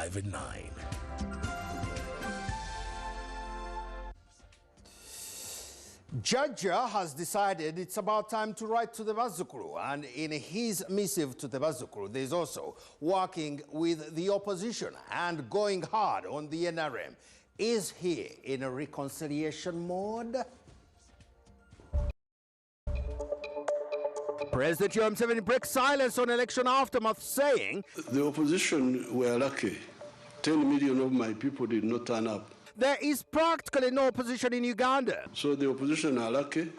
Live at 9. Judja has decided it's about time to write to the Bazukuru, and in his missive to the Bazukuru, there's also working with the opposition and going hard on the NRM. Is he in a reconciliation mode? President Yoweri Museveni breaks silence on election aftermath, saying, "The opposition were lucky. 10 million of my people did not turn up. There is practically no opposition in Uganda. So the opposition are lucky,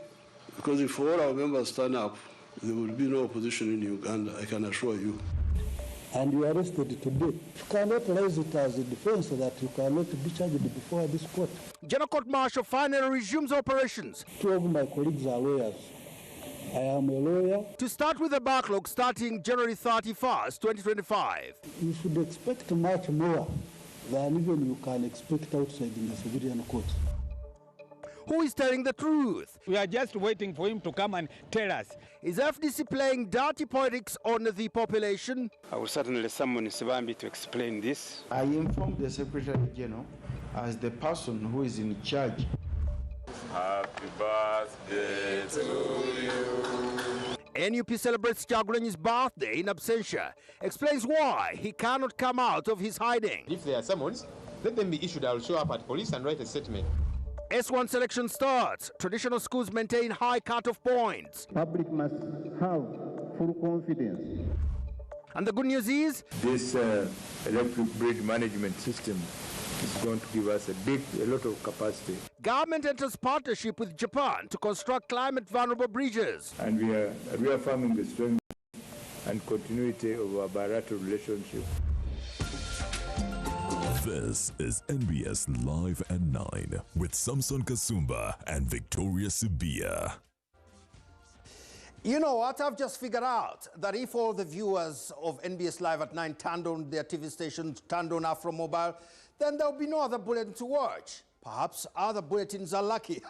because if all our members turn up, there will be no opposition in Uganda, I can assure you." And you arrested today. You cannot raise it as a defense that you cannot be charged before this court. General Court Martial finally resumes operations. 2 of my colleagues are lawyers. I am a lawyer. To start with the backlog starting January 31st, 2025. You should expect much more than even you can expect outside in the civilian court. Who is telling the truth? We are just waiting for him to come and tell us. Is FDC playing dirty politics on the population? I will certainly summon Sibambi to explain this. I informed the Secretary General as the person who is in charge. Happy birthday to you. NUP celebrates Chagulanyi's birthday in absentia. Explains why he cannot come out of his hiding. If there are summons, let them be issued. I will show up at police and write a statement. S1 selection starts. Traditional schools maintain high cutoff points. Public must have full confidence. And the good news is, this electric bridge management system is going to give us a lot of capacity. Government enters partnership with Japan to construct climate vulnerable bridges. And we are reaffirming the strength and continuity of our bilateral relationship. This is NBS Live at 9 with Samson Kasumba and Victoria Sibia. You know what? I've just figured out that if all the viewers of NBS Live at 9 turned on their TV stations, turned on Afro Mobile, then there'll be no other bulletin to watch. Perhaps other bulletins are lucky.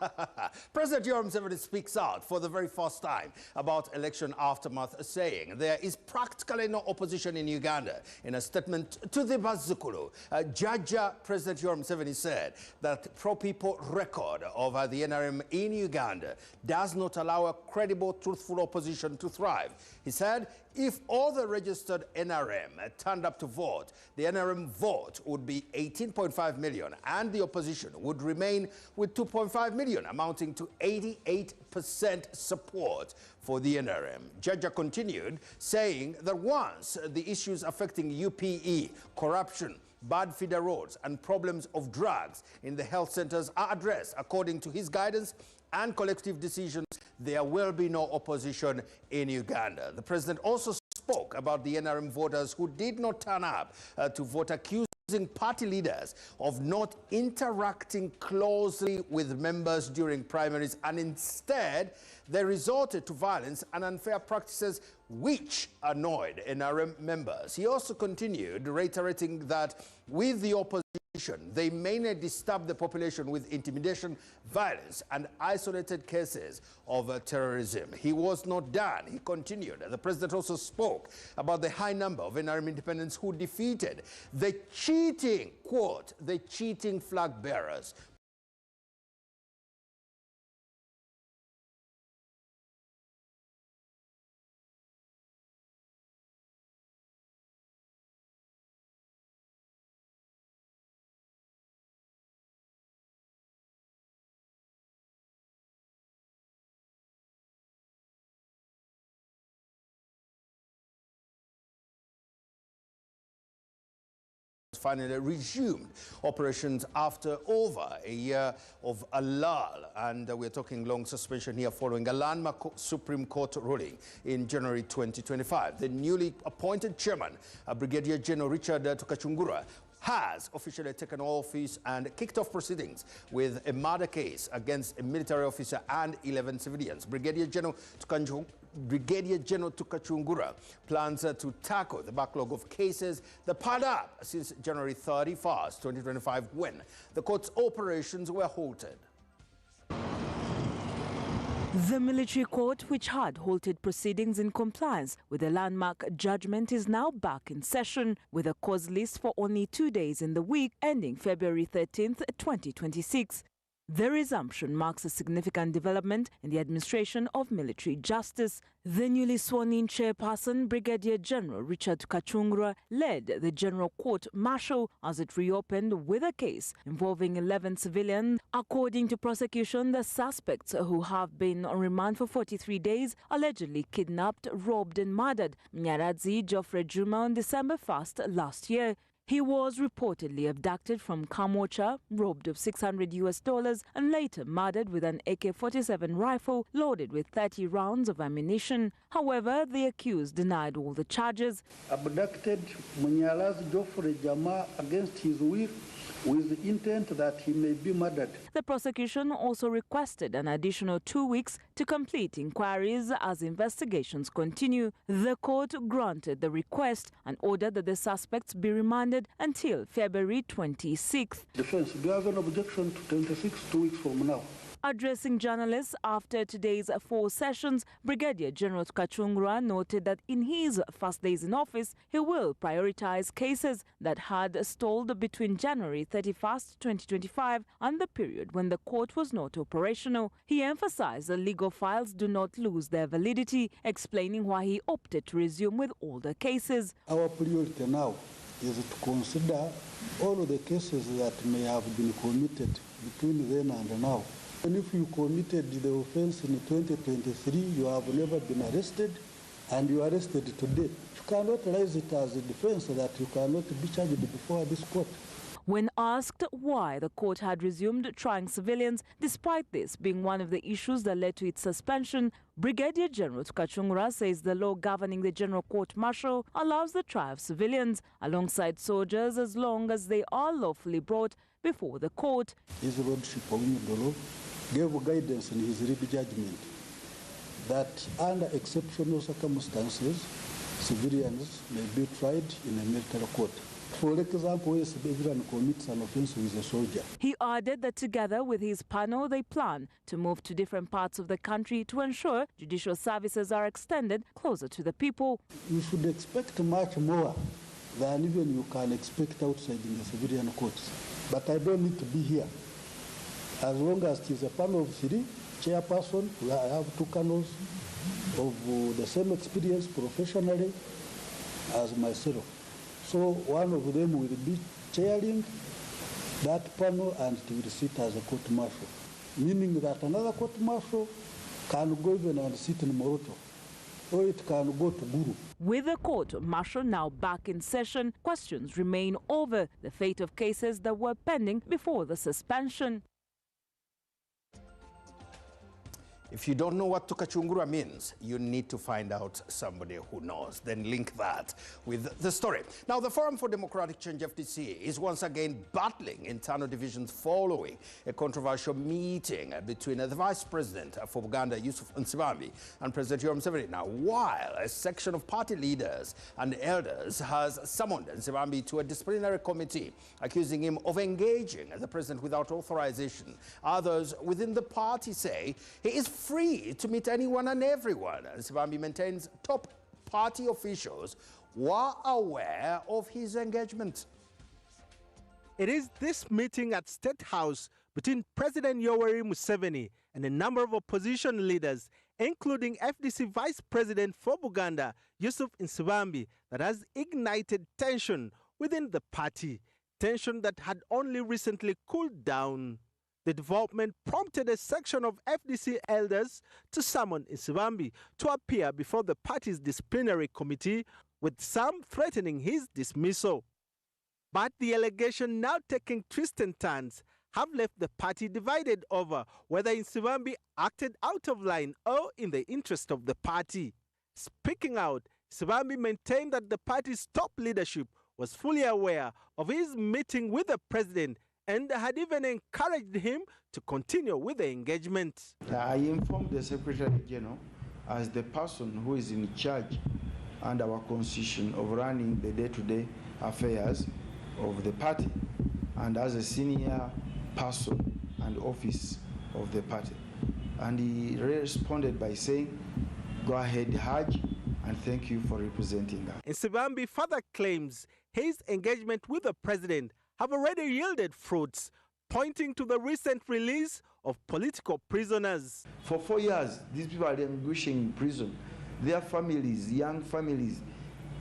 President Yoweri Museveni speaks out for the very first time about election aftermath, saying there is practically no opposition in Uganda. In a statement to the Bazukuru, Judja President Yoweri Museveni said that pro-people record of the NRM in Uganda does not allow a credible, truthful opposition to thrive. He said, if all the registered NRM turned up to vote, the NRM vote would be 18.5 million and the opposition would remain with 2.5 million, amounting to 88% support for the NRM. Judja continued, saying that once the issues affecting UPE, corruption, bad feeder roads and problems of drugs in the health centers are addressed according to his guidance and collective decisions, there will be no opposition in Uganda. The president also spoke about the NRM voters who did not turn up to vote, accusing party leaders of not interacting closely with members during primaries, and instead they resorted to violence and unfair practices which annoyed NRM members. He also continued reiterating that with the opposition, they mainly disturb the population with intimidation, violence, and isolated cases of terrorism. He was not done. He continued. The president also spoke about the high number of NRM independents who defeated the cheating, quote, the cheating flag bearers. Finally resumed operations after over a year of a lull, and we're talking long suspension here following a landmark Supreme Court ruling in January 2025. The newly appointed chairman, Brigadier General Richard Tukachungura, has officially taken office and kicked off proceedings with a murder case against a military officer and 11 civilians. Brigadier General Tukachungura plans to tackle the backlog of cases that piled up since January 31st, 2025, when the court's operations were halted. The military court, which had halted proceedings in compliance with the landmark judgment, is now back in session with a cause list for only 2 days in the week ending February 13th, 2026. The resumption marks a significant development in the administration of military justice. The newly sworn-in chairperson, Brigadier General Richard Kachungura, led the General Court Martial as it reopened with a case involving 11 civilians. According to prosecution, the suspects, who have been on remand for 43 days, allegedly kidnapped, robbed and murdered Mnyaradzi Geoffrey Juma on December 1st last year. He was reportedly abducted from Kamocha, robbed of $600 and later murdered with an AK-47 rifle loaded with 30 rounds of ammunition. However, the accused denied all the charges. Abducted Mnyaradzi Geoffrey Juma against his will with the intent that he may be murdered. The prosecution also requested an additional 2 weeks to complete inquiries as investigations continue. The court granted the request and ordered that the suspects be remanded until February 26th. Defense, do you have an objection to 26, 2 weeks from now? Addressing journalists after today's 4 sessions, Brigadier General Kachungura noted that in his first days in office, he will prioritize cases that had stalled between January 31st, 2025 and the period when the court was not operational. He emphasized that legal files do not lose their validity, explaining why he opted to resume with older cases. Our priority now is to consider all of the cases that may have been committed between then and now. And if you committed the offense in 2023, you have never been arrested, and you are arrested today. You cannot raise it as a defense that you cannot be charged before this court. When asked why the court had resumed trying civilians, despite this being one of the issues that led to its suspension, Brigadier General Kachungura says the law governing the General Court Martial allows the trial of civilians alongside soldiers as long as they are lawfully brought before the court. His Lordship Owindolo gave guidance in his writ judgment that under exceptional circumstances, civilians may be tried in a military court. For example, if a civilian commits an offense with a soldier. He added that together with his panel, they plan to move to different parts of the country to ensure judicial services are extended closer to the people. You should expect much more than even you can expect outside in the civilian courts. But I don't need to be here. As long as it is a panel of 3, chairperson, I have 2 colonels of the same experience professionally as myself. So one of them will be chairing that panel and it will sit as a court martial, meaning that another court martial can go even and sit in Moroto, or it can go to Guru. With the court martial now back in session, questions remain over the fate of cases that were pending before the suspension. If you don't know what Tukachungura means, you need to find out somebody who knows. Then link that with the story. Now, the Forum for Democratic Change, FDC, is once again battling internal divisions following a controversial meeting between the Vice President for Buganda, Yusuf Nsibambi, and President Yoweri Museveni. Now, while a section of party leaders and elders has summoned Nsibambi to a disciplinary committee, accusing him of engaging the president without authorization, others within the party say he is free to meet anyone and everyone. Nsibambi maintains top party officials were aware of his engagement. It is this meeting at State House between President Yoweri Museveni and a number of opposition leaders, including FDC Vice President for Buganda, Yusuf Nsibambi, that has ignited tension within the party, tension that had only recently cooled down. The development prompted a section of FDC elders to summon Nsibambi to appear before the party's disciplinary committee, with some threatening his dismissal. But the allegation now taking twists and turns have left the party divided over whether Nsibambi acted out of line or in the interest of the party. Speaking out, Nsibambi maintained that the party's top leadership was fully aware of his meeting with the president and had even encouraged him to continue with the engagement. I informed the Secretary General as the person who is in charge under our constitution of running the day-to-day affairs of the party and as a senior person and office of the party. and he responded by saying, "Go ahead, Haj, and thank you for representing us." Nsibambi further claims his engagement with the president have already yielded fruits, pointing to the recent release of political prisoners. For 4 years, these people are languishing in prison. Their families, young families,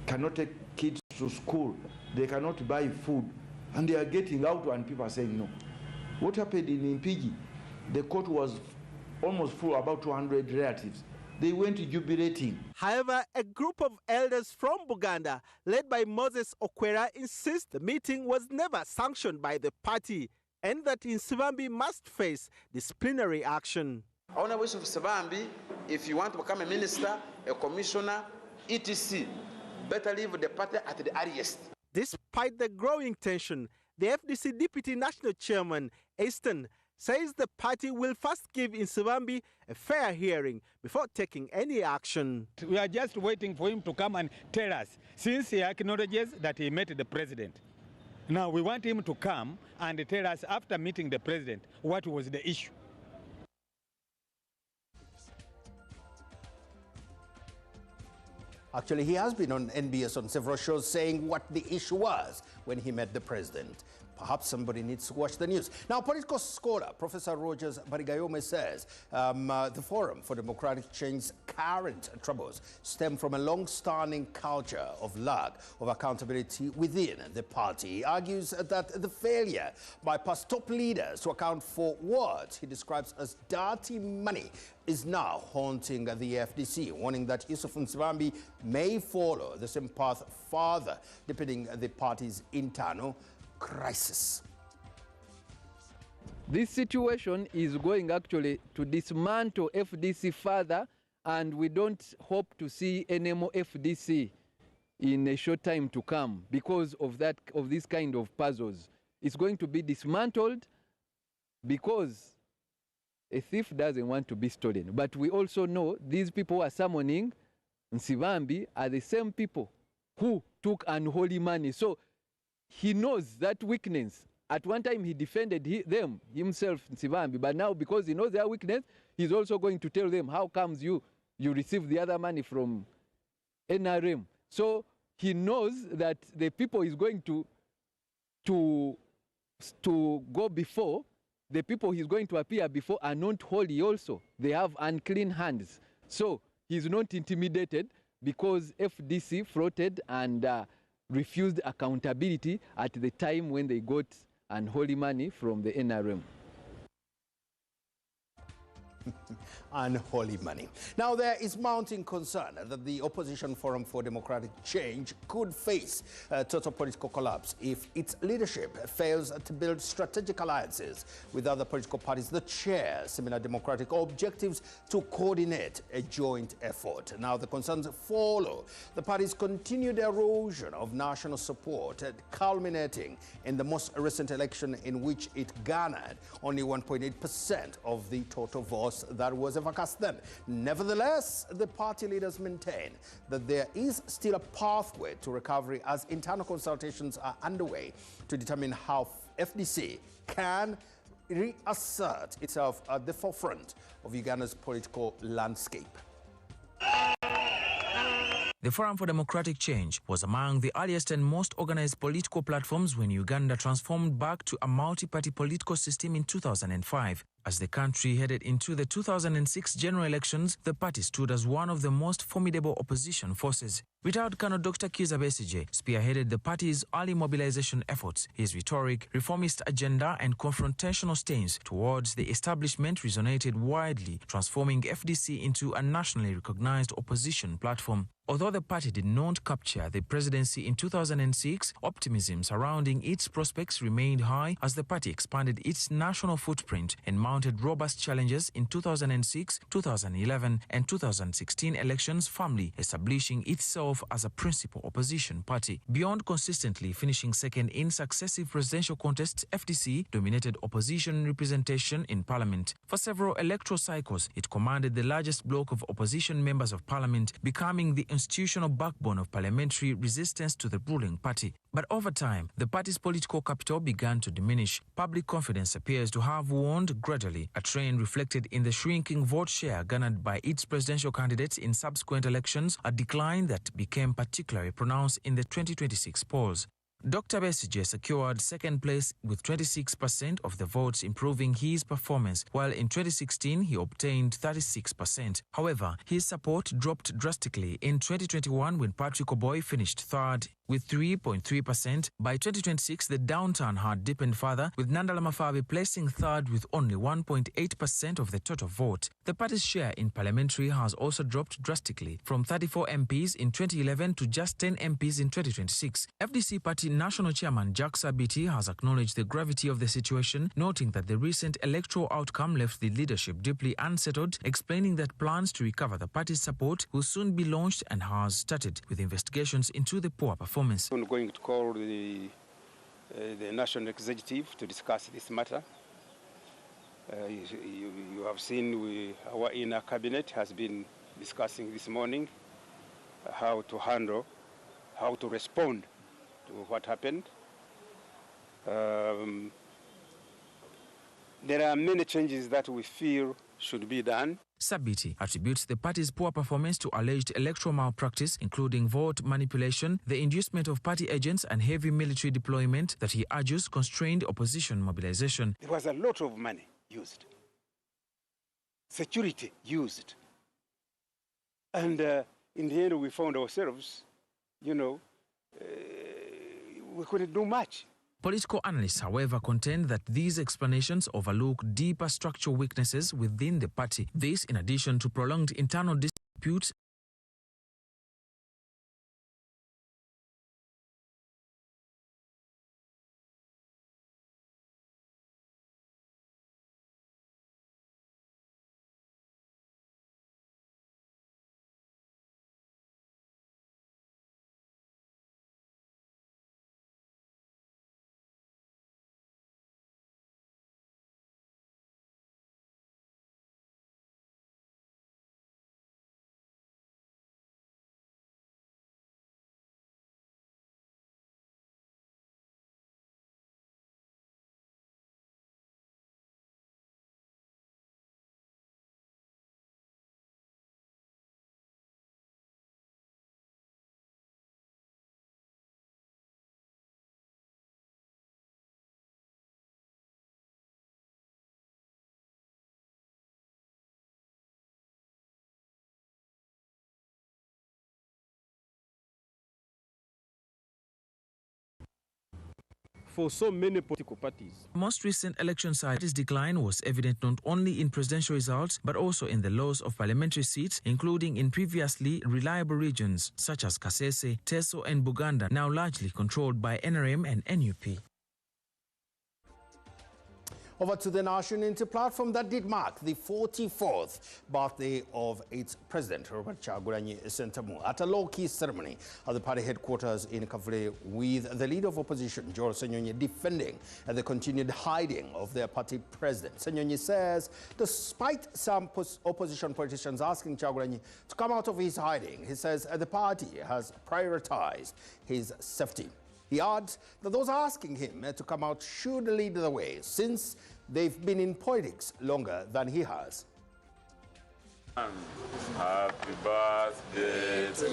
cannot take kids to school. They cannot buy food. And they are getting out and people are saying no. What happened in Mpigi? The court was almost full, about 200 relatives. They went jubilating. However, a group of elders from Buganda, led by Moses Okwera, insist the meeting was never sanctioned by the party and that Nsibambi must face disciplinary action. I want to wish Nsibambi, if you want to become a minister, a commissioner, etc., better leave the party at the earliest. Despite the growing tension, the FDC Deputy National Chairman, Easton, says the party will first give Nsibambi a fair hearing before taking any action. We are just waiting for him to come and tell us, since he acknowledges that he met the president. Now we want him to come and tell us, after meeting the president, what was the issue. Actually, he has been on NBS on several shows saying what the issue was when he met the president. Perhaps somebody needs to watch the news. Now, political scholar Professor Rogers Barigayome says the Forum for Democratic Change's current troubles stem from a long-standing culture of lack of accountability within the party. He argues that the failure by past top leaders to account for what he describes as dirty money is now haunting the FDC, warning that Yusuf Nsibambi may follow the same path further, deepening the party's internal crisis. This situation is going actually to dismantle FDC further, and we don't hope to see any more FDC in a short time to come because of this kind of puzzles. It's going to be dismantled because a thief doesn't want to be stolen. But we also know these people who are summoning Nsibambi are the same people who took unholy money. So he knows that weakness. At one time he defended them himself, Nsibambi, but now because he knows their weakness, he's also going to tell them, how comes you receive the other money from NRM? So he knows that the people he's going to go before, the people he's going to appear before are not holy also. They have unclean hands. So he's not intimidated because FDC floated and refused accountability at the time when they got unholy money from the NRM. Unholy money. Now, there is mounting concern that the Opposition Forum for Democratic Change could face total political collapse if its leadership fails to build strategic alliances with other political parties that share similar democratic objectives to coordinate a joint effort. Now, the concerns follow the party's continued erosion of national support, culminating in the most recent election in which it garnered only 1.8% of the total votes that was ever cast then. Nevertheless, the party leaders maintain that there is still a pathway to recovery as internal consultations are underway to determine how FDC can reassert itself at the forefront of Uganda's political landscape. The Forum for Democratic Change was among the earliest and most organized political platforms when Uganda transformed back to a multi-party political system in 2005. As the country headed into the 2006 general elections, the party stood as one of the most formidable opposition forces. Retired Colonel Dr. Kizza Besigye spearheaded the party's early mobilization efforts. His rhetoric, reformist agenda, and confrontational stance towards the establishment resonated widely, transforming FDC into a nationally recognized opposition platform. Although the party did not capture the presidency in 2006, optimism surrounding its prospects remained high as the party expanded its national footprint and mounted robust challenges in 2006, 2011, and 2016 elections, firmly establishing itself as a principal opposition party. Beyond consistently finishing second in successive presidential contests, FDC dominated opposition representation in parliament. For several electoral cycles, it commanded the largest block of opposition members of parliament, becoming the institutional backbone of parliamentary resistance to the ruling party. But over time, the party's political capital began to diminish. Public confidence appears to have waned gradually, a trend reflected in the shrinking vote share garnered by its presidential candidates in subsequent elections, a decline that became particularly pronounced in the 2026 polls. Dr. Amasengejje secured second place with 26% of the votes, improving his performance, while in 2016 he obtained 36%. However, his support dropped drastically in 2021 when Patrick Oboy finished third with 3.3%. By 2026, the downturn had deepened further, with Nandala Mafabi placing third with only 1.8% of the total vote. The party's share in parliamentary has also dropped drastically, from 34 MPs in 2011 to just 10 MPs in 2026. FDC party national chairman Jack Sabiti has acknowledged the gravity of the situation, noting that the recent electoral outcome left the leadership deeply unsettled, explaining that plans to recover the party's support will soon be launched and has started with investigations into the poor performance. I'm going to call the national executive to discuss this matter. You have seen our inner cabinet has been discussing this morning how to handle, how to respond to what happened. There are many changes that we feel should be done. Sabiti attributes the party's poor performance to alleged electoral malpractice, including vote manipulation, the inducement of party agents, and heavy military deployment that he argues constrained opposition mobilization. There was a lot of money used, security used, and in the end we found ourselves, we couldn't do much. Political analysts, however, contend that these explanations overlook deeper structural weaknesses within the party. This, in addition to prolonged internal disputes for so many political parties. Most recent election cycle's decline was evident not only in presidential results but also in the loss of parliamentary seats, including in previously reliable regions such as Kasese, Teso and Buganda, now largely controlled by NRM and NUP. Over to the National Unity platform that did mark the 44th birthday of its president, Robert Kyagulanyi Ssentamu, at a low-key ceremony at the party headquarters in Kavule, with the leader of opposition, Joel Ssenyonyi, defending the continued hiding of their party president. Ssenyonyi says, despite some opposition politicians asking Kyagulanyi to come out of his hiding, he says the party has prioritized his safety. He adds that those asking him to come out should lead the way, since they've been in politics longer than he has. Happy birthday to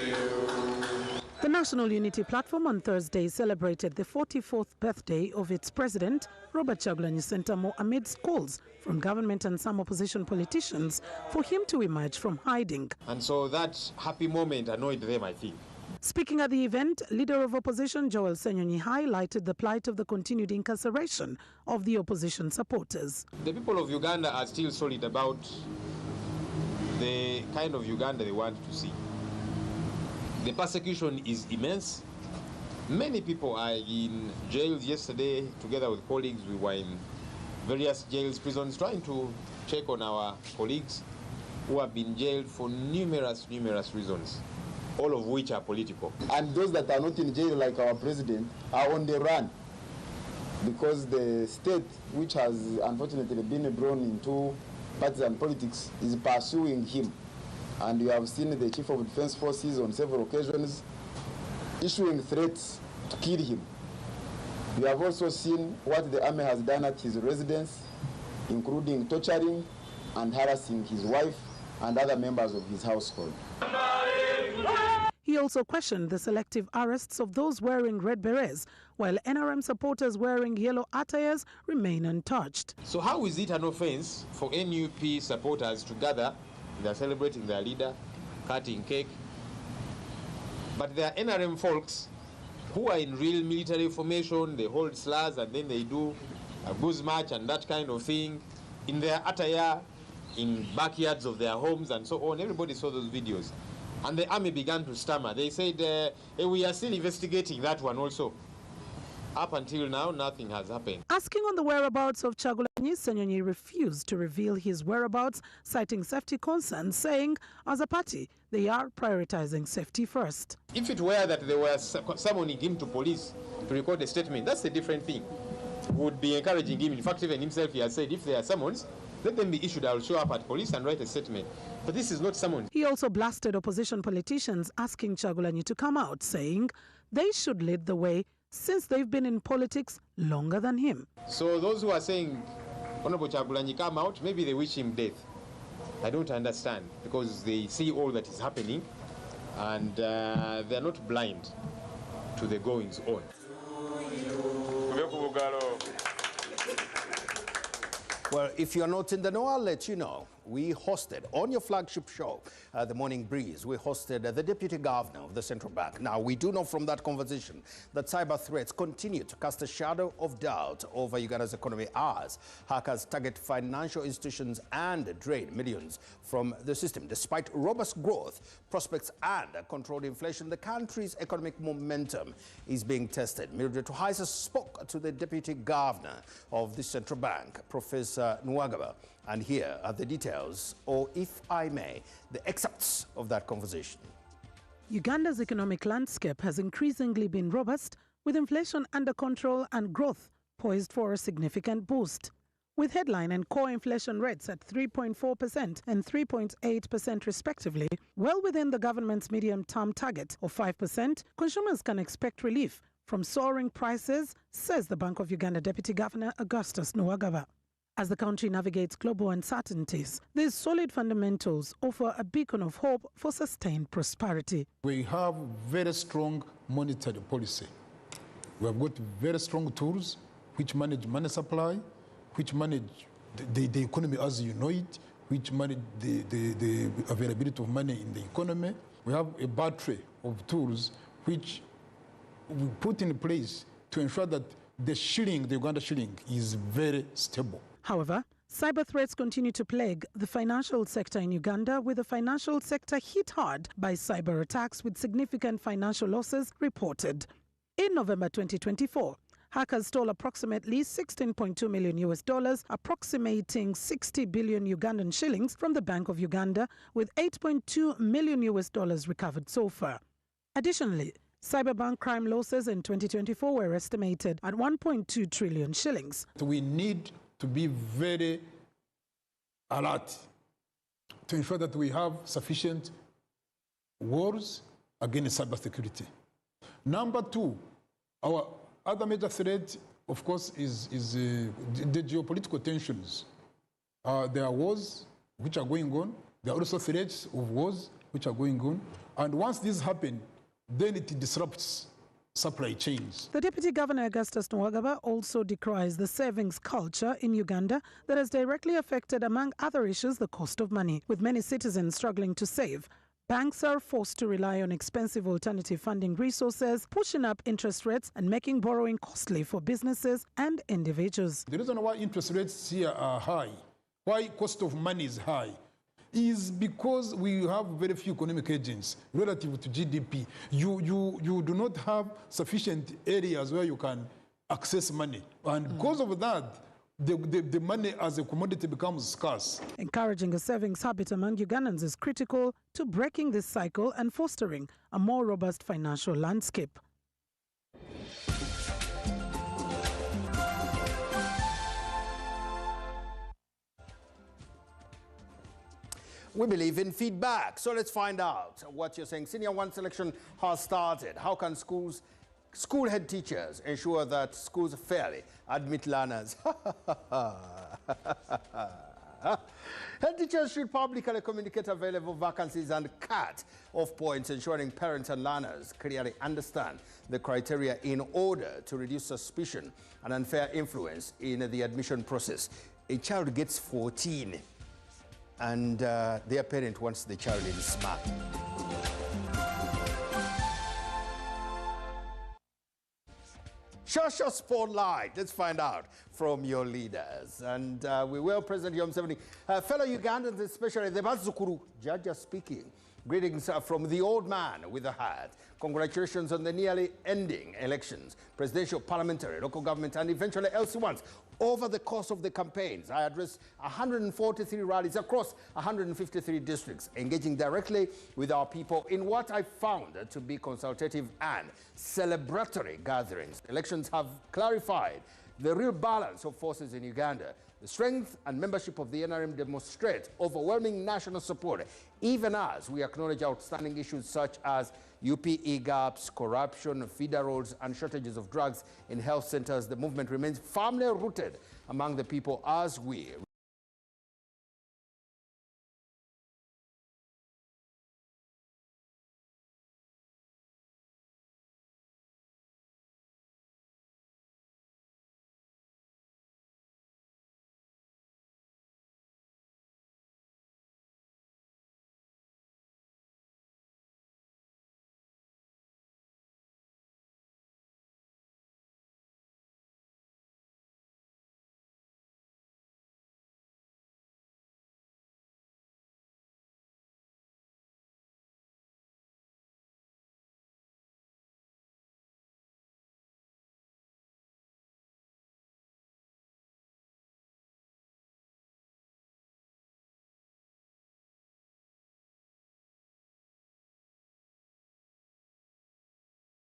you. The National Unity Platform on Thursday celebrated the 44th birthday of its president, Robert Kyagulanyi Ssentamu, amidst calls from government and some opposition politicians for him to emerge from hiding. And so that happy moment annoyed them, I think. Speaking at the event, leader of opposition Joel Ssenyonyi highlighted the plight of the continued incarceration of the opposition supporters. The people of Uganda are still solid about the kind of Uganda they want to see. The persecution is immense. Many people are in jails. Yesterday, together with colleagues, we were in various jails, prisons, trying to check on our colleagues who have been jailed for numerous reasons, all of which are political. And those that are not in jail, like our president, are on the run, because the state, which has unfortunately been drawn into partisan politics, is pursuing him. And you have seen the Chief of Defense Forces on several occasions issuing threats to kill him. We have also seen what the army has done at his residence, including torturing and harassing his wife and other members of his household. He also questioned the selective arrests of those wearing red berets, while NRM supporters wearing yellow attires remain untouched. So how is it an offense for NUP supporters to gather? They're celebrating their leader, cutting cake. But there are NRM folks who are in real military formation, they hold slurs and then they do a goose march and that kind of thing in their attire, in backyards of their homes and so on. Everybody saw those videos. And the army began to stammer. They said, hey, we are still investigating that one also. Up until now, nothing has happened. Asking on the whereabouts of Kyagulanyi, Ssenyonyi refused to reveal his whereabouts, citing safety concerns, saying, as a party, they are prioritizing safety first. If it were that they were summoning him to police to record a statement, that's a different thing. We would be encouraging him. In fact, even himself, he has said, if there are summons, let them be issued. I'll show up at police and write a statement. But this is not summons. He also blasted opposition politicians, asking Kyagulanyi to come out, saying they should lead the way since they've been in politics longer than him. So those who are saying, Honorable Kyagulanyi, come out, maybe they wish him death. I don't understand, because they see all that is happening and they're not blind to the goings on. Well, if you're not in the know, I'll let you know. We hosted, on your flagship show, The Morning Breeze, we hosted the Deputy Governor of the Central Bank. Now, we do know from that conversation that cyber threats continue to cast a shadow of doubt over Uganda's economy as hackers target financial institutions and drain millions from the system. Despite robust growth, prospects and controlled inflation, the country's economic momentum is being tested. Mildred Tuhaisa spoke to the Deputy Governor of the Central Bank, Professor Nwagaba, and here are the details, or if I may, the excerpts of that conversation. Uganda's economic landscape has increasingly been robust, with inflation under control and growth poised for a significant boost. With headline and core inflation rates at 3.4% and 3.8% respectively, well within the government's medium-term target of 5%, consumers can expect relief from soaring prices, says the Bank of Uganda Deputy Governor Augustus Nwagaba. As the country navigates global uncertainties, these solid fundamentals offer a beacon of hope for sustained prosperity. We have very strong monetary policy. We have got very strong tools which manage money supply, which manage the economy as you know it, which manage the availability of money in the economy. We have a battery of tools which we put in place to ensure that the shilling, the Uganda shilling, is very stable. However, cyber threats continue to plague the financial sector in Uganda, with the financial sector hit hard by cyber attacks with significant financial losses reported. In November 2024, hackers stole approximately $16.2 million, approximating 60 billion Ugandan shillings from the Bank of Uganda, with $8.2 million recovered so far. Additionally, cyberbank crime losses in 2024 were estimated at 1.2 trillion shillings. We need to be very alert to ensure that we have sufficient wars against cybersecurity. Number two, our other major threat, of course, is the geopolitical tensions. There are wars which are going on. There are also threats of wars which are going on. And once these happen, then it disrupts supply chains. The Deputy Governor Augustus Nwagaba also decries the savings culture in Uganda that has directly affected, among other issues, the cost of money. With many citizens struggling to save, banks are forced to rely on expensive alternative funding resources, pushing up interest rates and making borrowing costly for businesses and individuals. The reason why interest rates here are high, why cost of money is high, is because we have very few economic agents relative to GDP. You do not have sufficient areas where you can access money. And because of that, the money as a commodity becomes scarce. Encouraging a savings habit among Ugandans is critical to breaking this cycle and fostering a more robust financial landscape. We believe in feedback, so let's find out what you're saying. Senior 1 selection has started. How can schools School head teachers ensure that schools fairly admit learners. Head teachers should publicly communicate available vacancies and cut off points, ensuring parents and learners clearly understand the criteria in order to reduce suspicion and unfair influence in the admission process. A child gets 14 and their parent wants the child in smart. Social spotlight. Let's find out from your leaders. And we will President Yoweri Museveni. Fellow Ugandans, especially the Bazukuru, Jaja speaking. Greetings from the old man with the hat. Congratulations on the nearly ending elections, presidential, parliamentary, local government, and eventually LC ones. Over the course of the campaigns, I addressed 143 rallies across 153 districts, engaging directly with our people in what I found to be consultative and celebratory gatherings. Elections have clarified the real balance of forces in Uganda. The strength and membership of the NRM demonstrate overwhelming national support, even as we acknowledge outstanding issues such as UPE gaps, corruption, feeder roads, and shortages of drugs in health centers. The movement remains firmly rooted among the people as we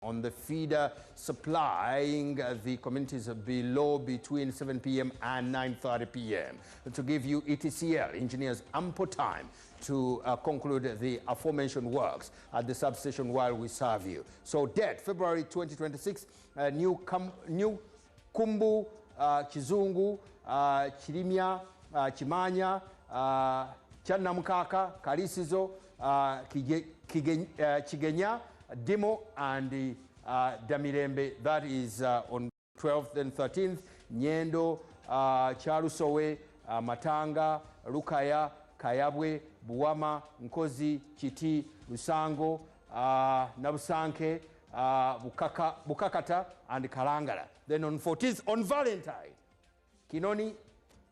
on the feeder supplying the communities below between 7 p.m. and 9:30 p.m. to give you ETCL engineers ample time to conclude the aforementioned works at the substation while we serve you. So date, February 2026, new Kumbu, Kizungu, Chirimya, Chimanya, Channamukaka, Kalisizo, Chigenya, Dimo, and Damirembe. That is on 12th and 13th. Nyendo, Charusowe, Matanga, Lukaya, Kayabwe, Buwama, Nkozi, Chiti, Lusango, Nabusanke, Bukakata, and Kalangala. Then on 14th, on Valentine, Kinoni,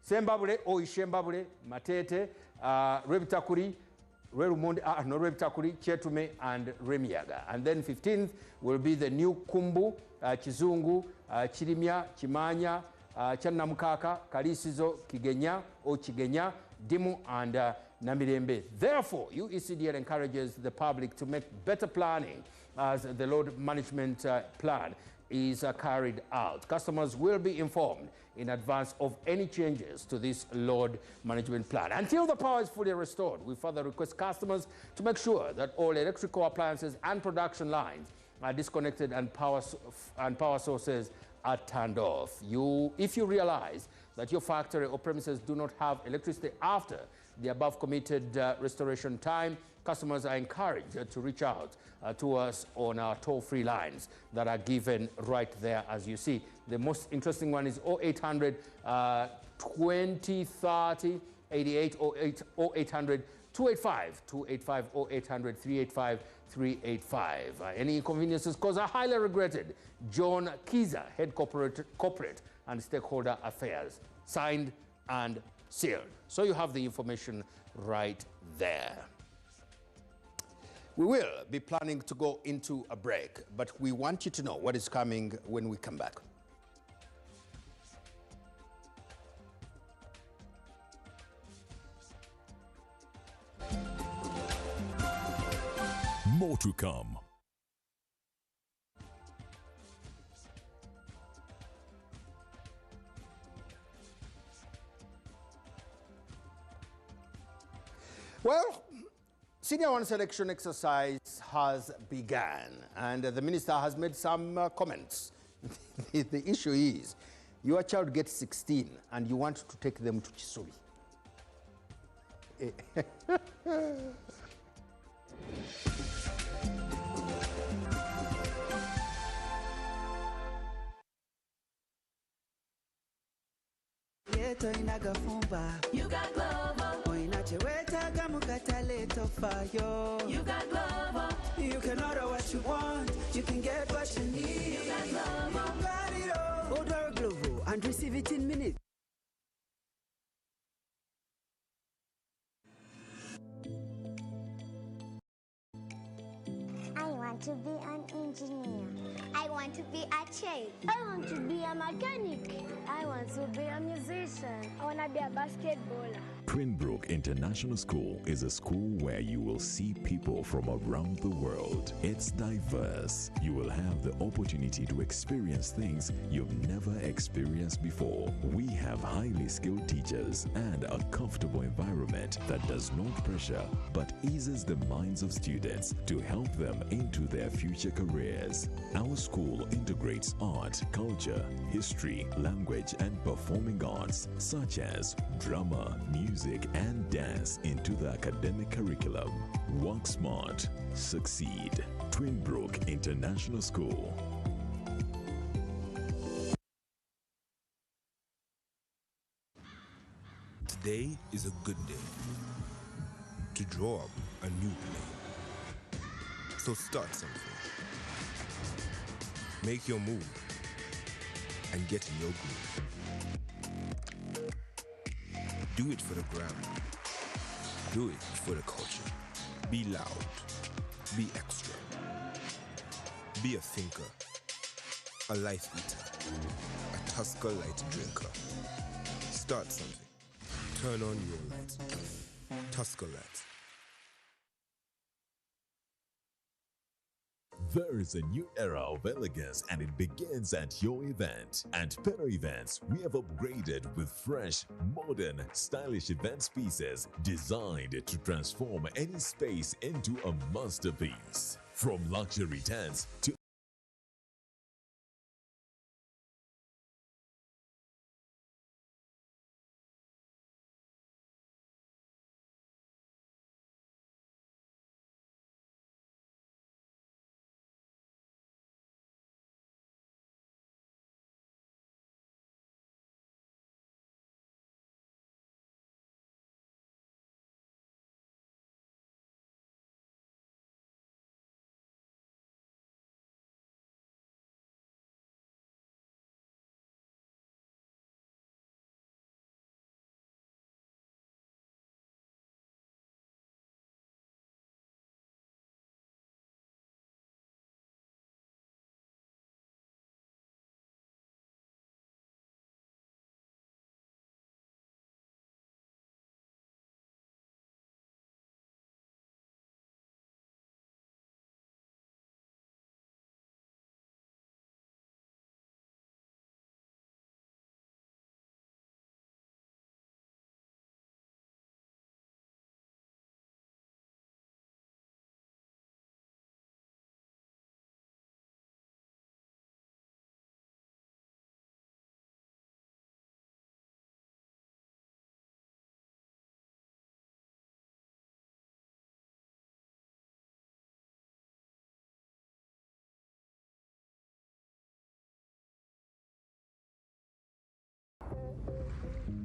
Sembabule, Oishembabule, Matete, Rebitakuri, Rebitakuri, Chetume, and Remiaga. And then 15th will be the new Kumbu, Chizungu, Chirimya, Chimanya, Channamukaka, Kalisizo, Kigenya, Ochigenya, Dimu, and Namirembe. Therefore, UECDL encourages the public to make better planning as the load management plan is carried out. Customers will be informed in advance of any changes to this load management plan. Until the power is fully restored, we further request customers to make sure that all electrical appliances and production lines are disconnected and power sources are turned off. If you realize that your factory or premises do not have electricity after the above committed restoration time, customers are encouraged to reach out to us on our toll-free lines that are given right there as you see. The most interesting one is 0800 2030 88 0800 285 285 0800 385 385. Any inconveniences caused are highly regretted. John Kiza, Head Corporate and Stakeholder Affairs. Signed and sealed. So you have the information right there. We will be planning to go into a break, but we want you to know what is coming when we come back. More to come. Well, Senior One selection exercise has begun, and the minister has made some comments. The issue is, your child gets 16 and you want to take them to Chisuli. You got Glovo. You got Glovo. You can order what you want. You can get what you need. You got Glovo. You got it all. Order Glovo and receive it in minutes. I want to be an engineer. I want to be a chef. I want to be a mechanic. I want to be a musician. I want to be a basketballer. Twinbrook International School is a school where you will see people from around the world. It's diverse. You will have the opportunity to experience things you've never experienced before. We have highly skilled teachers and a comfortable environment that does not pressure but eases the minds of students to help them into their future careers. Our school integrates art, culture, history, language, and performing arts such as drama, music, and dance into the academic curriculum. Work smart, succeed. Twinbrook International School. Today is a good day to draw up a new play. So start something. Make your move and get in your groove. Do it for the gram. Do it for the culture. Be loud. Be extra. Be a thinker. A life eater. A Tusker light drinker. Start something. Turn on your lights. Tusker lights. There is a new era of elegance and it begins at your event. At Penno Events, we have upgraded with fresh, modern, stylish event pieces designed to transform any space into a masterpiece. From luxury tents to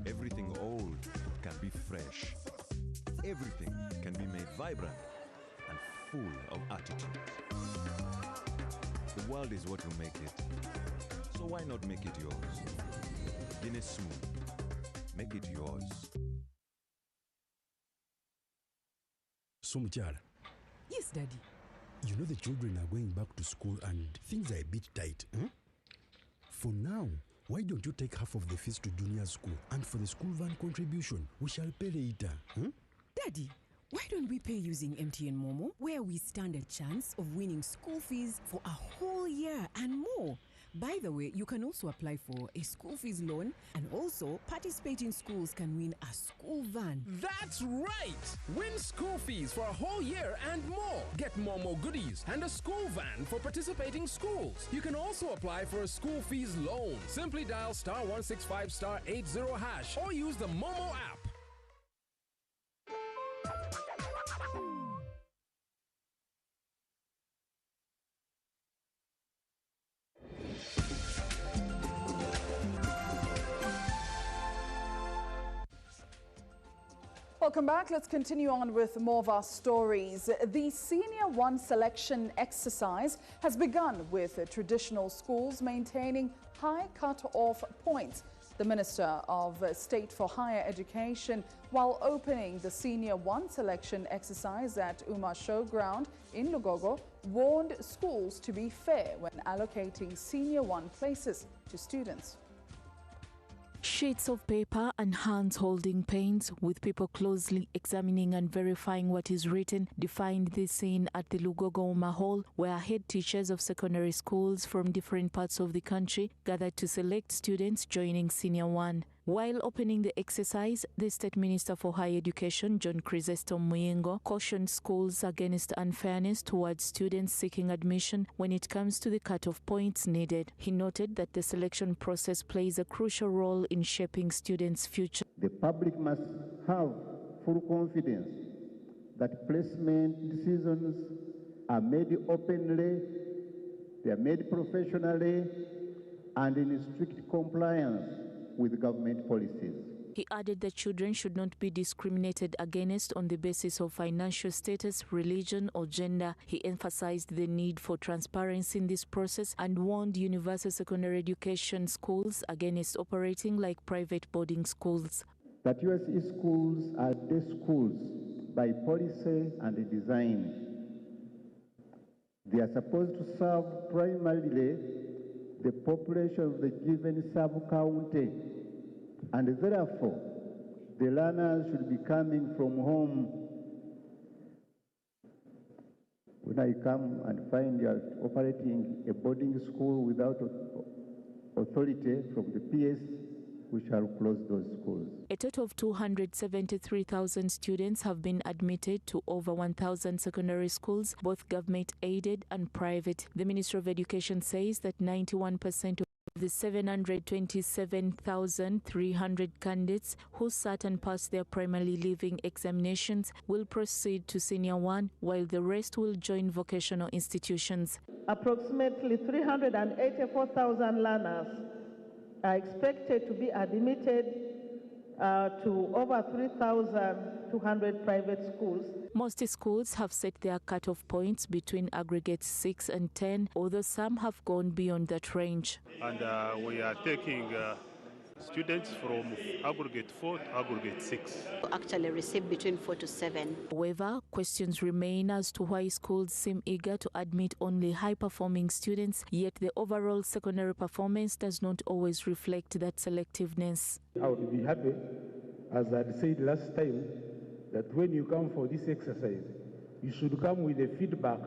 everything old can be fresh. Everything can be made vibrant and full of attitude. The world is what you make it. So why not make it yours? Guinness Smooth. Make it yours. So, Muchala. Yes, Daddy. You know the children are going back to school and things are a bit tight. Huh? For now, why don't you take half of the fees to junior school, and for the school van contribution, we shall pay later. Huh? Daddy, why don't we pay using MTN Momo, where we stand a chance of winning school fees for a whole year and more? By the way, you can also apply for a school fees loan, and also participating schools can win a school van. That's right! Win school fees for a whole year and more. Get more goodies and a school van for participating schools. You can also apply for a school fees loan. Simply dial *165*80# or use the Momo app. Welcome back. Let's continue on with more of our stories. The Senior 1 selection exercise has begun with traditional schools maintaining high cut-off points. The Minister of State for Higher Education, while opening the Senior 1 selection exercise at Uma Showground in Lugogo, warned schools to be fair when allocating Senior 1 places to students. Sheets of paper and hands-holding pens with people closely examining and verifying what is written defined this scene at the Lugogo Uma Hall, where head teachers of secondary schools from different parts of the country gathered to select students joining Senior 1. While opening the exercise, the State Minister for Higher Education, John Chrysostom Muyengo, cautioned schools against unfairness towards students seeking admission when it comes to the cut-off points needed. He noted that the selection process plays a crucial role in shaping students' future. The public must have full confidence that placement decisions are made openly, they are made professionally, and in strict compliance with government policies. He added that children should not be discriminated against on the basis of financial status, religion, or gender. He emphasized the need for transparency in this process and warned universal secondary education schools against operating like private boarding schools. That USE schools are day schools by policy and design. They are supposed to serve primarily the population of the given sub-county, and therefore the learners should be coming from home. When I come and find you are operating a boarding school without authority from the PS, we shall close those schools. A total of 273,000 students have been admitted to over 1,000 secondary schools, both government-aided and private. The Ministry of Education says that 91% of the 727,300 candidates who sat and passed their primary leaving examinations will proceed to Senior 1, while the rest will join vocational institutions. Approximately 384,000 learners are expected to be admitted to over 3,200 private schools. Most schools have set their cut-off points between aggregates 6 and 10, although some have gone beyond that range. And we are taking students from aggregate 4 to aggregate 6. Actually receive between 4 to 7. However, questions remain as to why schools seem eager to admit only high-performing students, yet the overall secondary performance does not always reflect that selectiveness. I would be happy, as I said last time, that when you come for this exercise, you should come with a feedback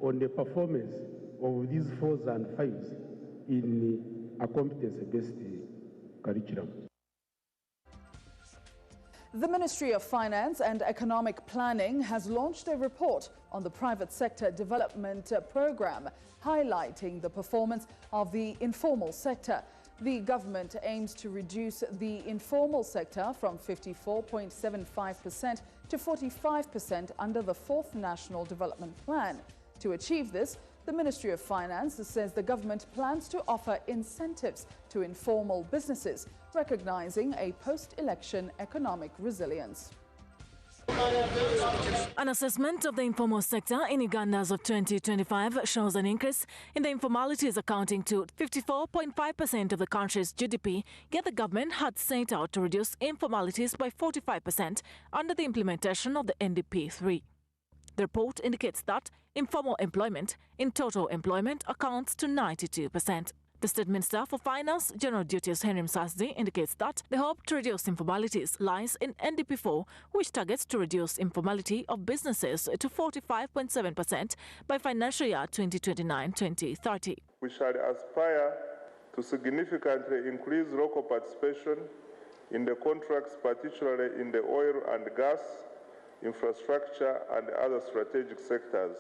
on the performance of these 4s and 5s in a competence-based curriculum. The Ministry of Finance and Economic Planning has launched a report on the private sector development program, highlighting the performance of the informal sector. The government aims to reduce the informal sector from 54.75% to 45% under the 4th National Development Plan. To achieve this, the Ministry of Finance says the government plans to offer incentives to informal businesses, recognizing a post-election economic resilience. An assessment of the informal sector in Uganda as of 2025 shows an increase in the informalities accounting to 54.5% of the country's GDP, yet the government had set out to reduce informalities by 45% under the implementation of the NDP 3. The report indicates that informal employment in total employment accounts to 92%. The State Minister for Finance, General Duties Henry Msasdi indicates that the hope to reduce informalities lies in NDP4, which targets to reduce informality of businesses to 45.7% by financial year 2029-2030. We shall aspire to significantly increase local participation in the contracts, particularly in the oil and gas, infrastructure and other strategic sectors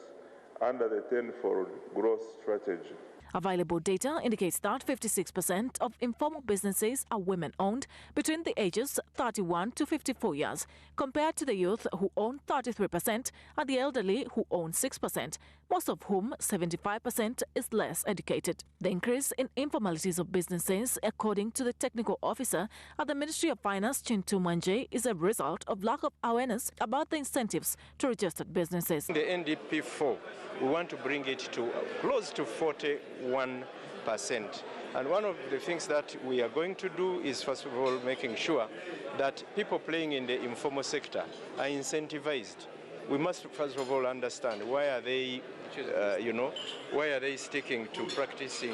under the 10-fold growth strategy. Available data indicates that 56% of informal businesses are women-owned between the ages 31 to 54 years, compared to the youth who own 33% and the elderly who own 6%, most of whom 75% is less educated. The increase in informalities of businesses, according to the technical officer at the Ministry of Finance, Chintu Mwanje, is a result of lack of awareness about the incentives to registered businesses. The NDP4, we want to bring it to close to 41%. And one of the things that we are going to do is, first of all, making sure that people playing in the informal sector are incentivized. We must, first of all, understand why are they, why are they sticking to practicing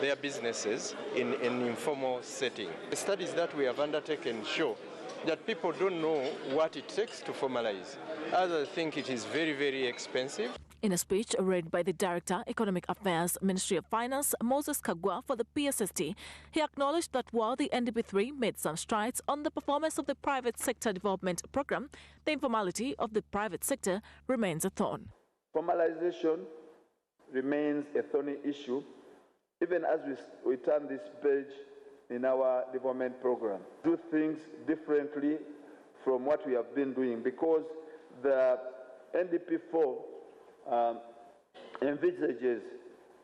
their businesses in an informal setting. The studies that we have undertaken show that people don't know what it takes to formalize. Others think it is very, very expensive. In a speech read by the Director, Economic Affairs, Ministry of Finance, Moses Kagwa for the PSST, he acknowledged that while the NDP3 made some strides on the performance of the private sector development program, the informality of the private sector remains a thorn. Formalization remains a thorny issue, even as we turn this page in our development program. Do things differently from what we have been doing, because the NDP4 envisages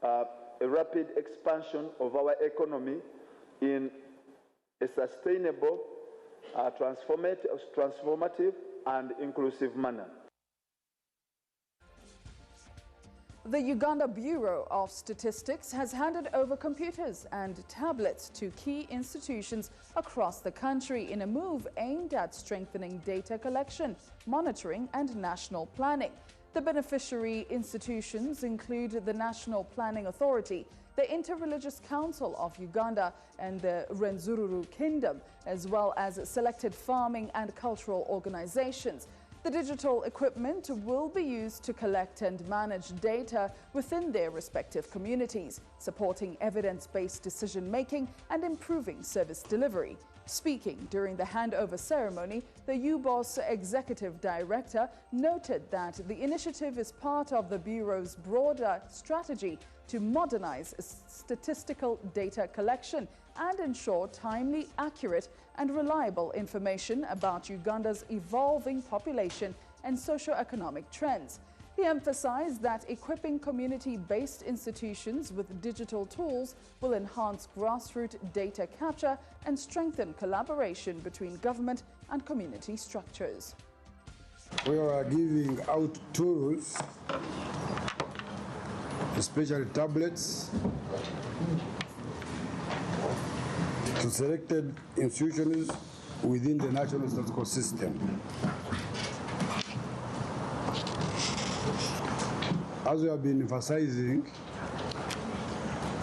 a rapid expansion of our economy in a sustainable, transformative and inclusive manner. The Uganda Bureau of Statistics has handed over computers and tablets to key institutions across the country in a move aimed at strengthening data collection, monitoring and national planning. The beneficiary institutions include the National Planning Authority, the Interreligious Council of Uganda and the Rwenzururu Kingdom, as well as selected farming and cultural organizations. The digital equipment will be used to collect and manage data within their respective communities, supporting evidence-based decision-making and improving service delivery. Speaking during the handover ceremony, the UBOS Executive Director noted that the initiative is part of the Bureau's broader strategy to modernize statistical data collection and ensure timely, accurate and reliable information about Uganda's evolving population and socio-economic trends. He emphasized that equipping community-based institutions with digital tools will enhance grassroots data capture and strengthen collaboration between government and community structures. We are giving out tools, especially tablets, to selected institutions within the national statistical system. As we have been emphasizing,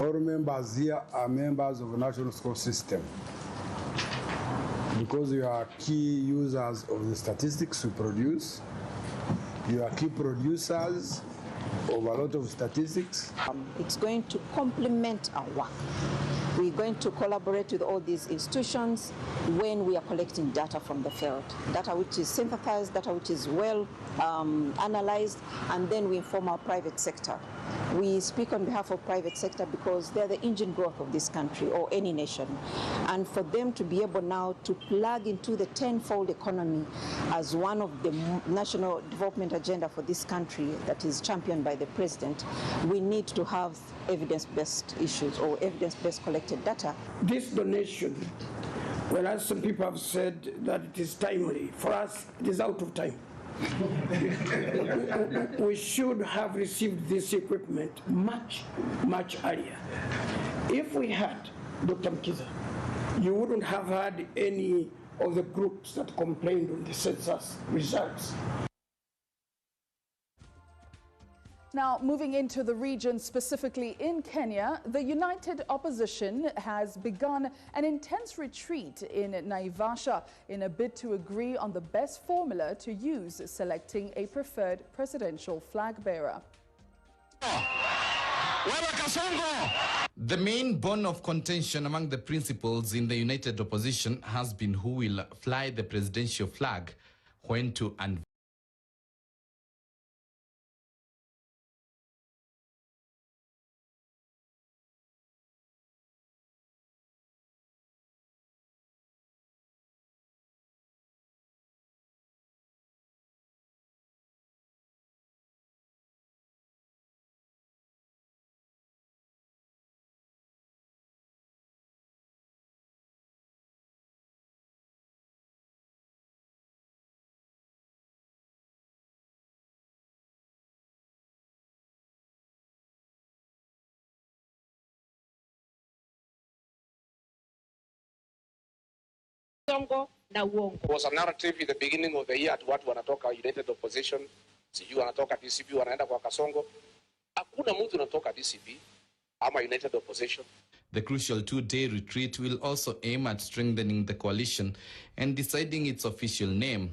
all members here are members of the national statistical system, because you are key users of the statistics we produce. You are key producers of a lot of statistics. It's going to complement our work. We're going to collaborate with all these institutions when we are collecting data from the field. Data which is synthesized, data which is well analyzed, and then we inform our private sector. We speak on behalf of private sector because they're the engine growth of this country or any nation. And for them to be able now to plug into the 10-fold economy as one of the national development agenda for this country that is championed by the president, we need to have evidence-based issues or evidence-based collected data. This donation, whereas some people have said that it is timely, for us it is out of time. We should have received this equipment much earlier. If we had, Dr. Mkiza, you wouldn't have had any of the groups that complained on the census results. Now, moving into the region, specifically in Kenya, the United Opposition has begun an intense retreat in Naivasha in a bid to agree on the best formula to use selecting a preferred presidential flag bearer. The main bone of contention among the principals in the United Opposition has been who will fly the presidential flag, when to unveil. Was a narrative in the beginning of the year at watu wanatoka United Opposition, sijui wanatoka DCP wanaenda kwa Kasongo. Hakuna mtu anatoka DCP ama United Opposition. The crucial two-day retreat will also aim at strengthening the coalition and deciding its official name.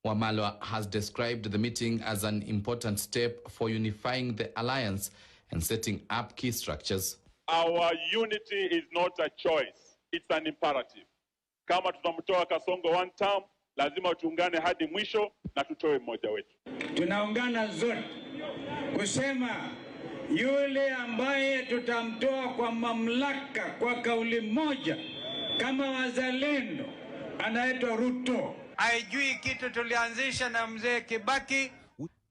Wamalwa has described the meeting as an important step for unifying the alliance and setting up key structures. Our unity is not a choice, it's an imperative. Kama tutamtoa Kasongo one term, lazima tuungane hadi mwisho na tutoe mmoja wetu. Tunaungana zote kusema yule ambaye tutamtoa kwa mamlaka kwa kauli moja kama wazalendo anaitwa Ruto. Haijui kitu tulianzisha na mzee Kibaki.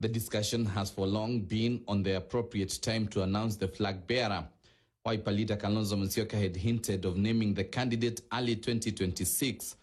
The discussion has for long been on the appropriate time to announce the flag bearer. Wiper leader Kalonzo Musyoka had hinted of naming the candidate early 2026.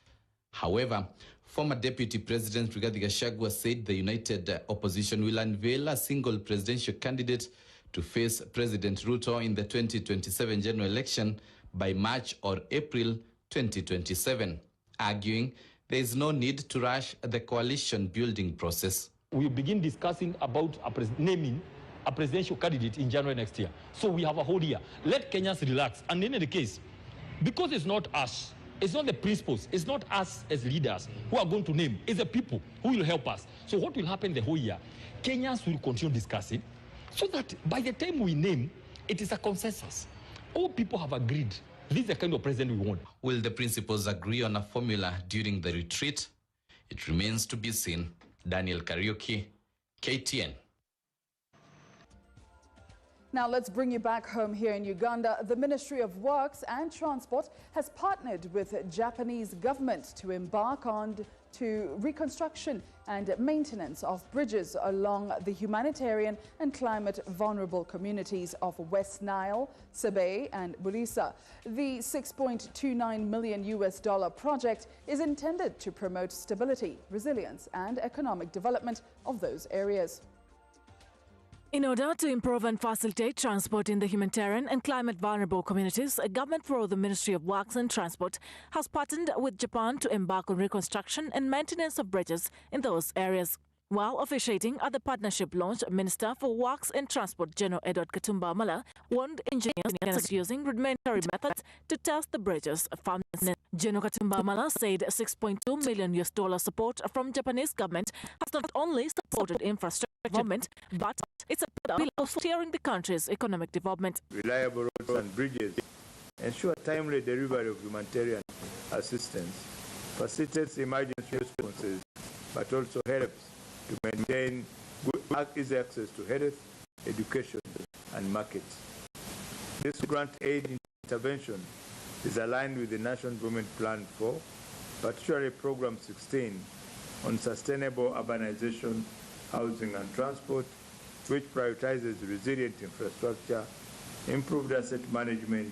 However, former Deputy President Rigathi Gachagua said the United Opposition will unveil a single presidential candidate to face President Ruto in the 2027 general election by March or April 2027, arguing there is no need to rush the coalition building process. We begin discussing about naming a presidential candidate in January next year. So we have a whole year. Let Kenyans relax. And in any case, because it's not us, it's not the principals, it's not us as leaders who are going to name, it's the people who will help us. So what will happen the whole year? Kenyans will continue discussing so that by the time we name, it is a consensus. All people have agreed. This is the kind of president we want. Will the principals agree on a formula during the retreat? It remains to be seen. Daniel Kariuki, KTN. Now let's bring you back home here in Uganda. The Ministry of Works and Transport has partnered with the Japanese government to embark on reconstruction and maintenance of bridges along the humanitarian and climate vulnerable communities of West Nile, Sabay and Burisa. The $6.29 million project is intended to promote stability, resilience and economic development of those areas. In order to improve and facilitate transport in the humanitarian and climate vulnerable communities, a government through the Ministry of Works and Transport has partnered with Japan to embark on reconstruction and maintenance of bridges in those areas. While officiating at the partnership launch, Minister for Works and Transport General Edward Katumba Wamala warned engineers against using rudimentary methods to test the bridges. General Katumba Wamala said $6.2 million support from Japanese government has not only supported infrastructure development, but it's a pillar of steering the country's economic development. Reliable roads and bridges ensure timely delivery of humanitarian assistance, facilitates emergency responses, but also helps to maintain good, easy access to health, education, and markets. This grant aid intervention is aligned with the National Government Plan 4, particularly Program 16 on sustainable urbanization, housing and transport, which prioritizes resilient infrastructure, improved asset management,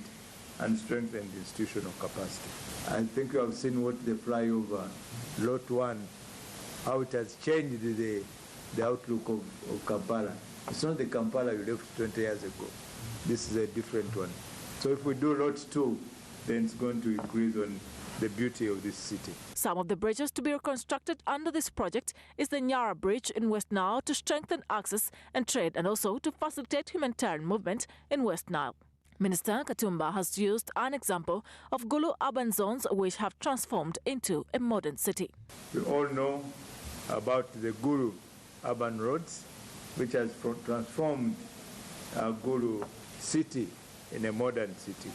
and strengthened institutional capacity. I think you have seen what the flyover, Lot 1, how it has changed the outlook of Kampala. It's not the Kampala you left 20 years ago. This is a different one. So if we do Lot 2, then it's going to increase on the beauty of this city. Some of the bridges to be reconstructed under this project is the Nyara Bridge in West Nile to strengthen access and trade and also to facilitate humanitarian movement in West Nile. Minister Katumba has used an example of Gulu urban zones which have transformed into a modern city. We all know about the Gulu urban roads, which has transformed Gulu city in a modern city.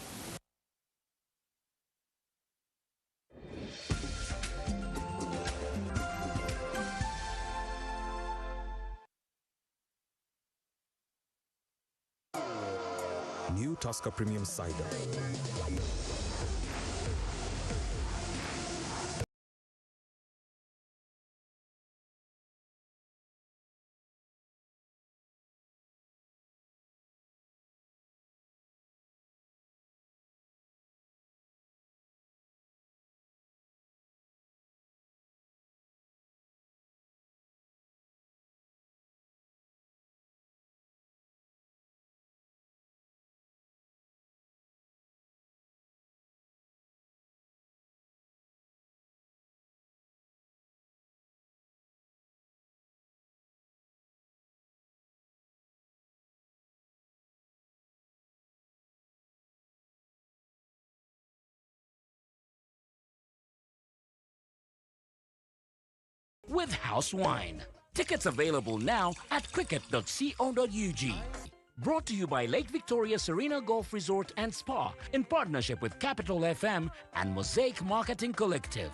New Tusker Premium Cider. With house wine. Tickets available now at cricket.co.ug. Brought to you by Lake Victoria Serena Golf Resort and Spa in partnership with Capital FM and Mosaic Marketing Collective.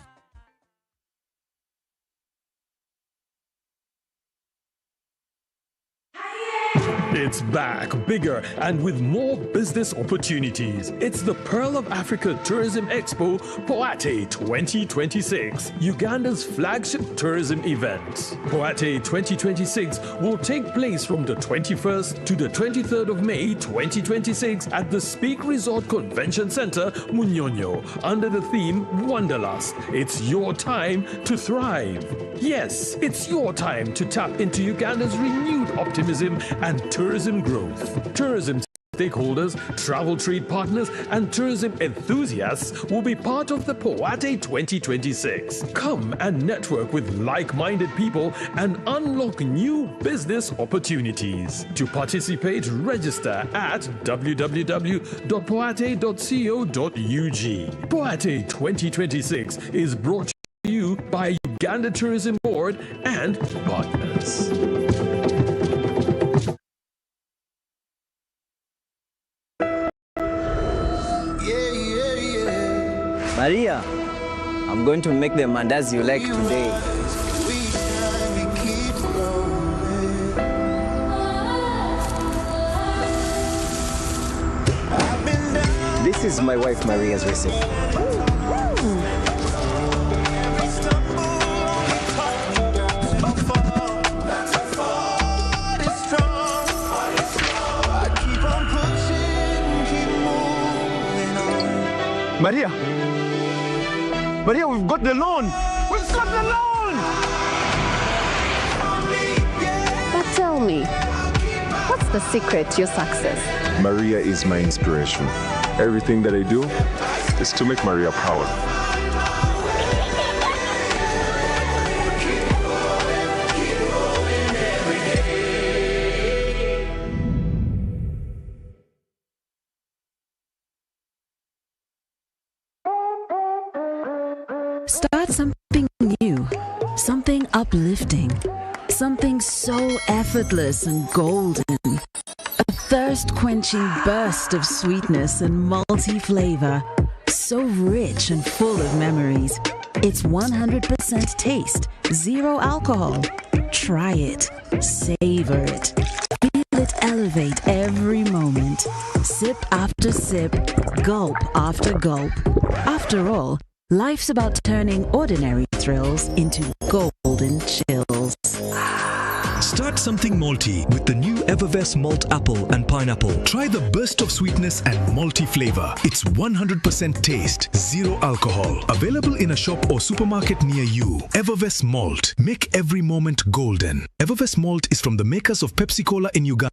It's back, bigger, and with more business opportunities. It's the Pearl of Africa Tourism Expo, Poate 2026, Uganda's flagship tourism event. Poate 2026 will take place from the 21st to the 23rd of May 2026 at the Speak Resort Convention Center, Munyonyo, under the theme Wanderlust. It's your time to thrive. Yes, it's your time to tap into Uganda's renewed optimism and tourism growth. Tourism stakeholders, travel trade partners, and tourism enthusiasts will be part of the Poate 2026. Come and network with like-minded people and unlock new business opportunities. To participate, register at www.poate.co.ug. Poate 2026 is brought to you by Uganda Tourism Board and partners. Maria, I'm going to make the mandazi you like today. This is my wife Maria's recipe. Maria, we've got the loan! We've got the loan! But tell me, what's the secret to your success? Maria is my inspiration. Everything that I do is to make Maria proud. Start something new, something uplifting, something so effortless and golden. A thirst-quenching burst of sweetness and multi-flavor, so rich and full of memories. It's 100% taste, zero alcohol. Try it, savor it, feel it elevate every moment. Sip after sip, gulp after gulp. After all, life's about turning ordinary thrills into golden chills. Start something malty with the new Evervest Malt Apple and Pineapple. Try the burst of sweetness and malty flavor. It's 100% taste, zero alcohol. Available in a shop or supermarket near you. Evervest Malt. Make every moment golden. Evervest Malt is from the makers of Pepsi Cola in Uganda.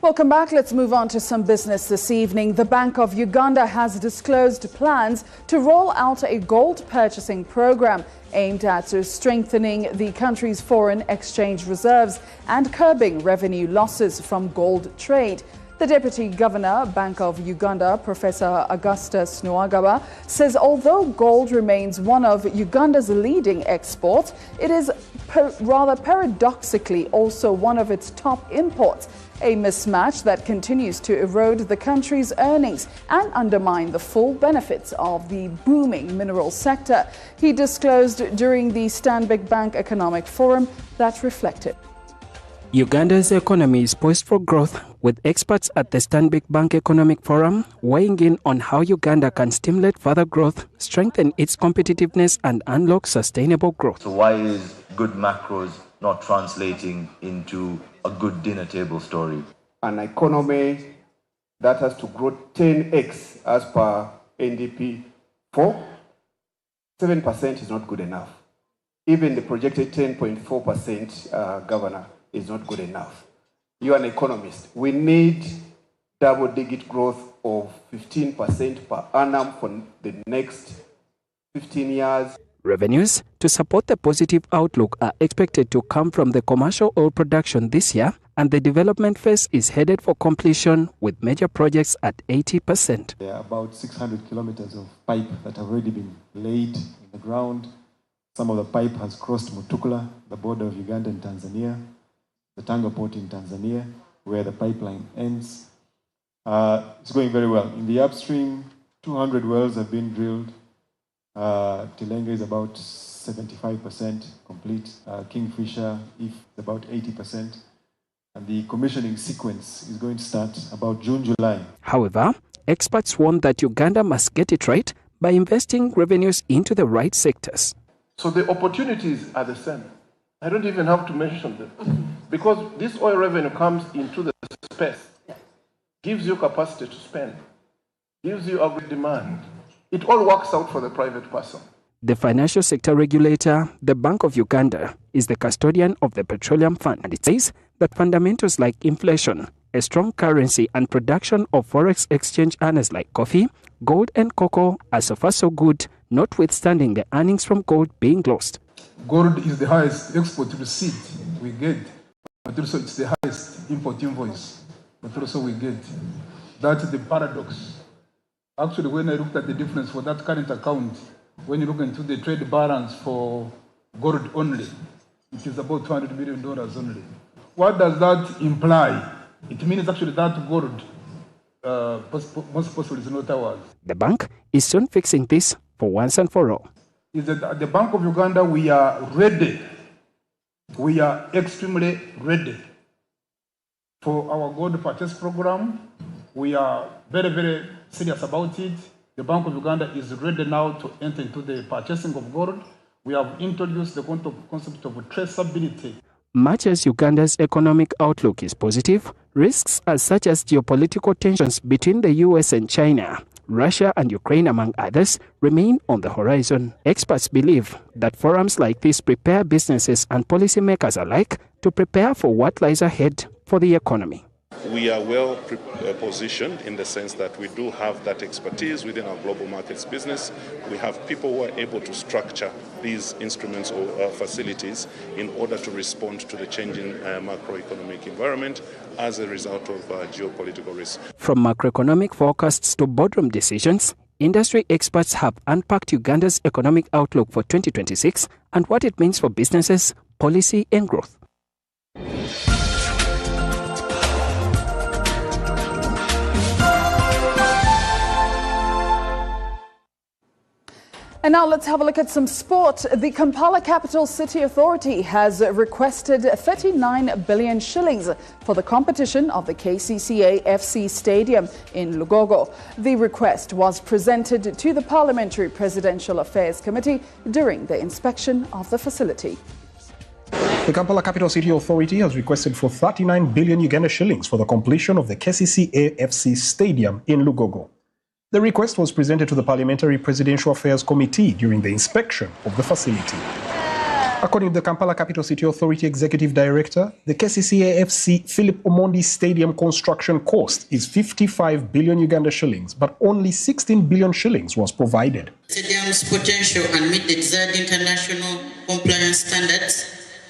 Welcome back. Let's move on to some business this evening. The Bank of Uganda has disclosed plans to roll out a gold purchasing program aimed at strengthening the country's foreign exchange reserves and curbing revenue losses from gold trade. The Deputy Governor, Bank of Uganda, Professor Augustus Nwagaba, says although gold remains one of Uganda's leading exports, it is rather paradoxically also one of its top imports, a mismatch that continues to erode the country's earnings and undermine the full benefits of the booming mineral sector. He disclosed during the Stanbic Bank Economic Forum that reflected. Uganda's economy is poised for growth, with experts at the Stanbic Bank Economic Forum weighing in on how Uganda can stimulate further growth, strengthen its competitiveness and unlock sustainable growth. So why is good macros not translating into a good dinner table story? An economy that has to grow 10x as per NDP 4, 7% is not good enough. Even the projected 10.4% governor is not good enough. You are an economist. We need double-digit growth of 15% per annum for the next 15 years. Revenues to support the positive outlook are expected to come from the commercial oil production this year, and the development phase is headed for completion with major projects at 80%. There are about 600 kilometers of pipe that have already been laid in the ground. Some of the pipe has crossed Mutukula, the border of Uganda and Tanzania, the Tanga port in Tanzania, where the pipeline ends. It's going very well. In the upstream, 200 wells have been drilled. Tilenga is about 75% complete. Kingfisher, if about 80%. And the commissioning sequence is going to start about June, July. However, experts warn that Uganda must get it right by investing revenues into the right sectors. So the opportunities are the same. I don't even have to mention them. Because this oil revenue comes into the space, gives you capacity to spend, gives you a good demand. It all works out for the private person. The financial sector regulator, the Bank of Uganda, is the custodian of the Petroleum Fund, and it says that fundamentals like inflation, a strong currency, and production of forex exchange earners like coffee, gold, and cocoa are so far so good, notwithstanding the earnings from gold being lost. Gold is the highest export receipt we get, but also it's the highest import invoice, but also we get. That's the paradox. Actually, when I looked at the difference for that current account, when you look into the trade balance for gold only, it is about $200 million only. What does that imply? It means actually that gold, most possibly, is not ours. The bank is soon fixing this for once and for all. Is that at the Bank of Uganda, we are ready. We are extremely ready for our gold purchase program. We are very, very serious about it. The Bank of Uganda is ready now to enter into the purchasing of gold. We have introduced the concept of traceability. Much as Uganda's economic outlook is positive, risks such as geopolitical tensions between the US and China, Russia and Ukraine, among others, remain on the horizon. Experts believe that forums like this prepare businesses and policymakers alike to prepare for what lies ahead for the economy. We are well positioned in the sense that we do have that expertise within our global markets business. We have people who are able to structure these instruments or facilities in order to respond to the changing macroeconomic environment as a result of geopolitical risks. From macroeconomic forecasts to boardroom decisions, industry experts have unpacked Uganda's economic outlook for 2026 and what it means for businesses, policy and growth. And now let's have a look at some sport. The Kampala Capital City Authority has requested 39 billion shillings for the competition of the KCCA FC Stadium in Lugogo. The request was presented to the Parliamentary Presidential Affairs Committee during the inspection of the facility. The Kampala Capital City Authority has requested for 39 billion Uganda shillings for the completion of the KCCA FC Stadium in Lugogo. The request was presented to the Parliamentary Presidential Affairs Committee during the inspection of the facility. According to the Kampala Capital City Authority Executive Director, the KCCA-FC Philip Omondi Stadium construction cost is 55 billion Uganda shillings, but only 16 billion shillings was provided. Stadium's potential and meet the desired international compliance standards,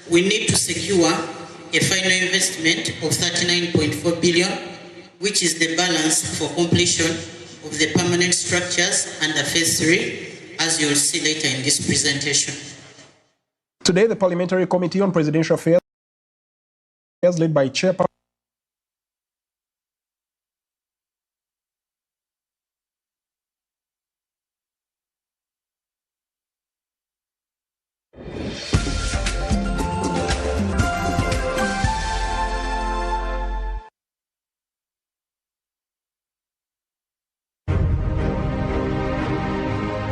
we need to secure a final investment of 39.4 billion, which is the balance for completion of the permanent structures under phase 3, as you'll see later in this presentation. Today, the Parliamentary Committee on Presidential Affairs, led by Chairperson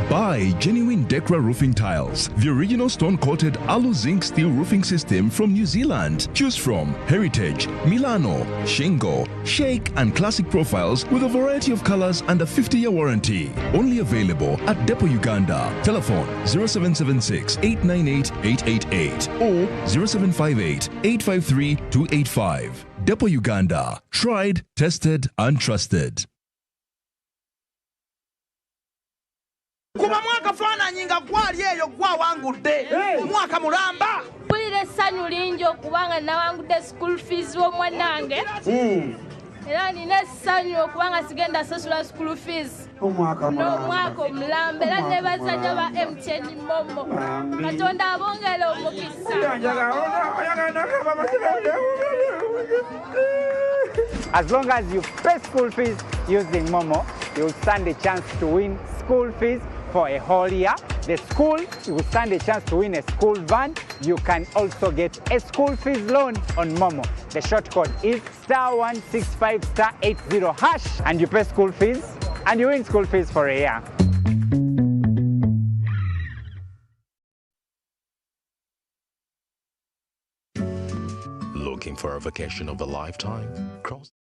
Buy genuine Decra roofing tiles, the original stone-coated alu zinc steel roofing system from New Zealand. Choose from Heritage, Milano, Shingo, Shake and Classic profiles with a variety of colors and a 50-year warranty. Only available at Depot Uganda. Telephone 0776 898 888 or 0758 853 285. Depot Uganda. Tried, tested and trusted. Kuba mwaka fana nyinga gwali eyo gwa wangudde mwaka mulamba bulire sanyu linjo kubanga nawangudde school fees w'omwanange era nina essanyu okubanga sigenda sasula school fees n'omwaka omulambe era ne bazadde ba MTN Momo Katonda abongere omukisa. As long as you pay school fees using Momo, you will stand a chance to win school fees for a whole year. The school, you will stand a chance to win a school van. You can also get a school fees loan on Momo. The short code is *165*80# and you pay school fees and you win school fees for a year. Looking for a vacation of a lifetime? Cross